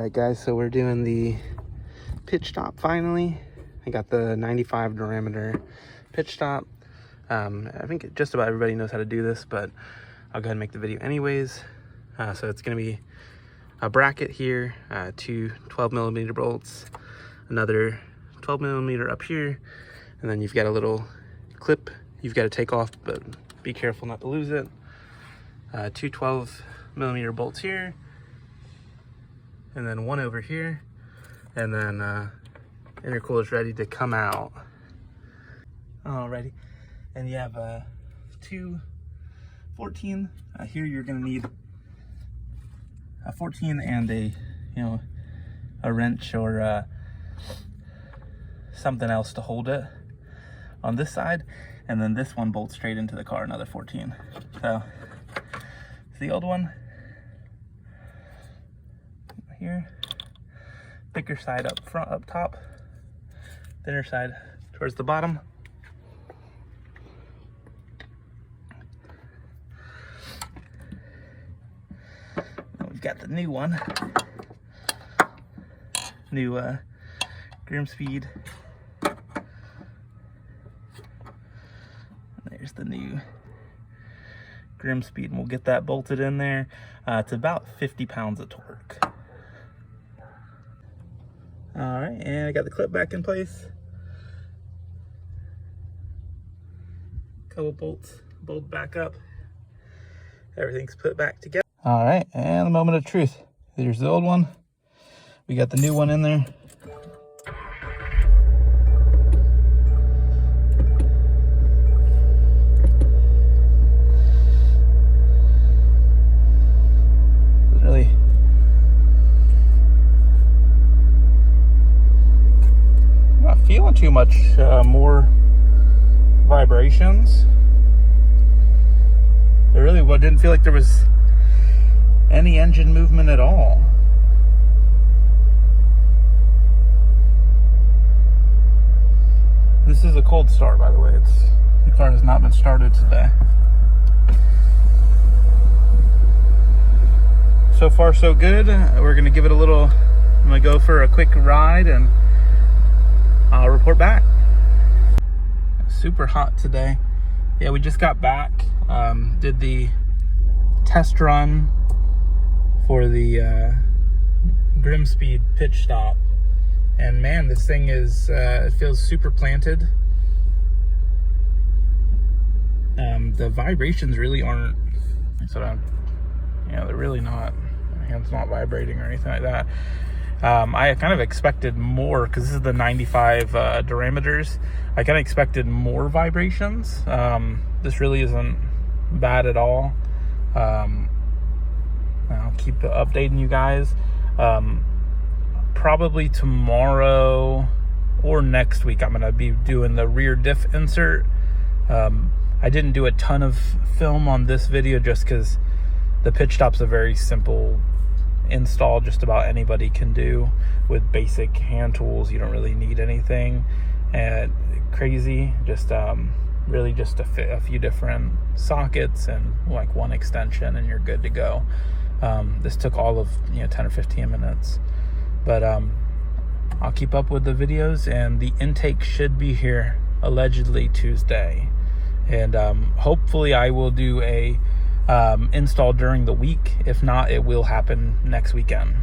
Alright guys, so we're doing the pitch stop finally. I got the 95 diameter pitch stop. I think just about everybody knows how to do this, but I'll go ahead and make the video anyways. So it's going to be a bracket here, two 12 millimeter bolts, another 12 millimeter up here, and then you've got a little clip you've got to take off, but be careful not to lose it. Two 12 millimeter bolts here, and then one over here, and then intercooler's ready to come out. Alrighty, and you have two 14. Here you're gonna need a 14 and a wrench or something else to hold it on this side, and then this one bolts straight into the car, another 14. So it's the old one here, thicker side up front, up top, thinner side towards the bottom. And we've got the new one, new Grimmspeed. There's the new Grimmspeed, and we'll get that bolted in there. It's about 50 pounds of torque. All right, and I got the clip back in place. Couple bolts bolt back up. Everything's put back together. All right, and the moment of truth. There's the old one. We got the new one in there. Feeling too much more vibrations. There really didn't feel like there was any engine movement at all. This is a cold start, by the way. The car has not been started today. So far so good. We're gonna give it a little, I'm gonna go for a quick ride and I'll report back. Super hot today. Yeah, we just got back. Did the test run for the Grimmspeed pitch stop, and man, this thing is it feels super planted. The vibrations really aren't. They're really not. My hand's not vibrating or anything like that. I kind of expected more because this is the 95 diameters. I kind of expected more vibrations. This really isn't bad at all. I'll keep updating you guys. Probably tomorrow or next week I'm going to be doing the rear diff insert. I didn't do a ton of film on this video just because the pitch stop's a very simple install, just about anybody can do with basic hand tools. You don't really need anything crazy, just really just a few different sockets and like one extension and you're good to go. This took all of 10 or 15 minutes, but I'll keep up with the videos, and the intake should be here allegedly Tuesday, and hopefully I will do a install during the week. If not, it will happen next weekend.